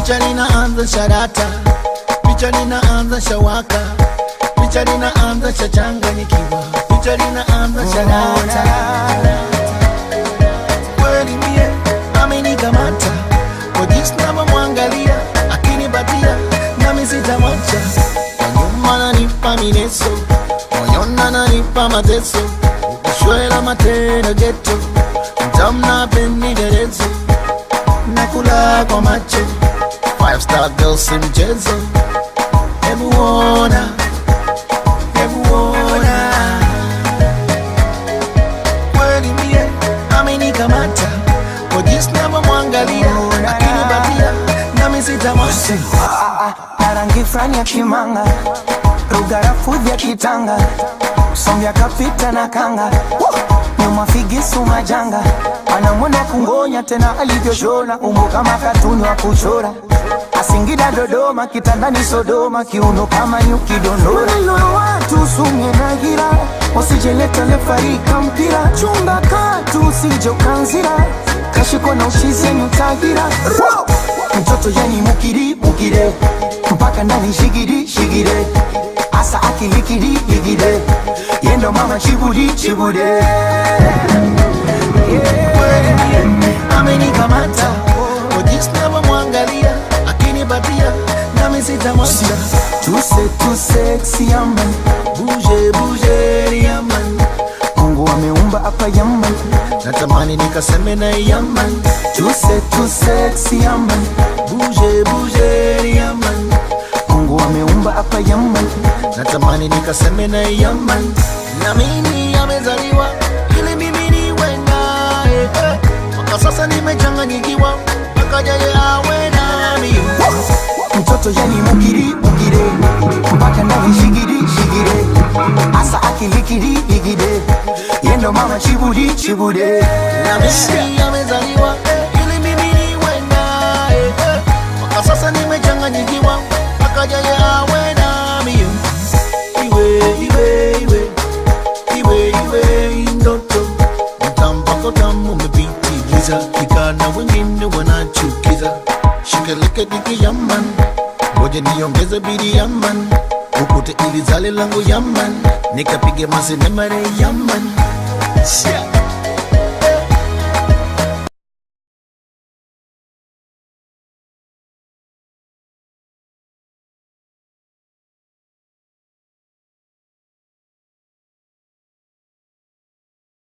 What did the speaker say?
picha linaanza sharata, picha linaanza shawaka, picha linaanza shachanganyikiwa, picha linaanza sharata. Kweli mie amenikamata, kwa jinsi navyomwangalia akinipatia nami sitamwacha. Kwa nyuma ananipa mineso, moyoni ananipa mateso, ukishwela matendo ghetto, mtamna penderezo, nakula kwa macho, 5-star girl si mchezo. Hebu ona, hebu ona, kweli mie amenikamata, kwa jinsi navyomwangalia akinipatia nami sitamwacha. Na rangi frani ya kimanga, rugarafu ya kitanga, sombya kapita na kanga, nyuma figisu majanga, anamwona kungonya tena alivyoshona, umbo kama katuni wa kuchora. Asingida Dodoma, kitandani Sodoma, kiuno kama nyuki dondora. Nilo watu sumye na gira, usijeleta lefarika mpira, chumba katu usije ukanzira, kashiko na ushize nyutahira. Mtoto yani mukiri, mukire, mpaka ndani shigiri, shigire, asa akilikiri, ligire, yendo mama chibudi, chibude. Amenikamata, kwa jinsi navyomwangalia akinipatia nami sitamwacha. Too sexy yaman, Bouge, bouge, yaman, Mungu ameumba hapa yaman, natamani nikaseme na yaman. too sexy yaman, Bouge, bouge, yaman, Mungu ameumba hapa yaman, natamani nikaseme na yaman. Na mimi amezaliwa ili mimi niwe naye, mpaka sasa nimechanganyikiwa, mpaka yeye awe nami. mtoto yani mukiri, mukire, mpaka ndani shigiri, shigire, asa akilikiri, ligire, yendo mama chibudi, chibude. Na mimi amezaliwa ili mimi niwe naye, mpaka sasa nimechanganyikiwa, mpaka yeye awe nami. Iwe ndoto mtampako tamu umepitiliza, ikana wengine wanachukiza. Shikeleke diki yaman, ngoja niongeze bidi yaman, ukute ili zale langu yaman, nikapige masinema re yaman.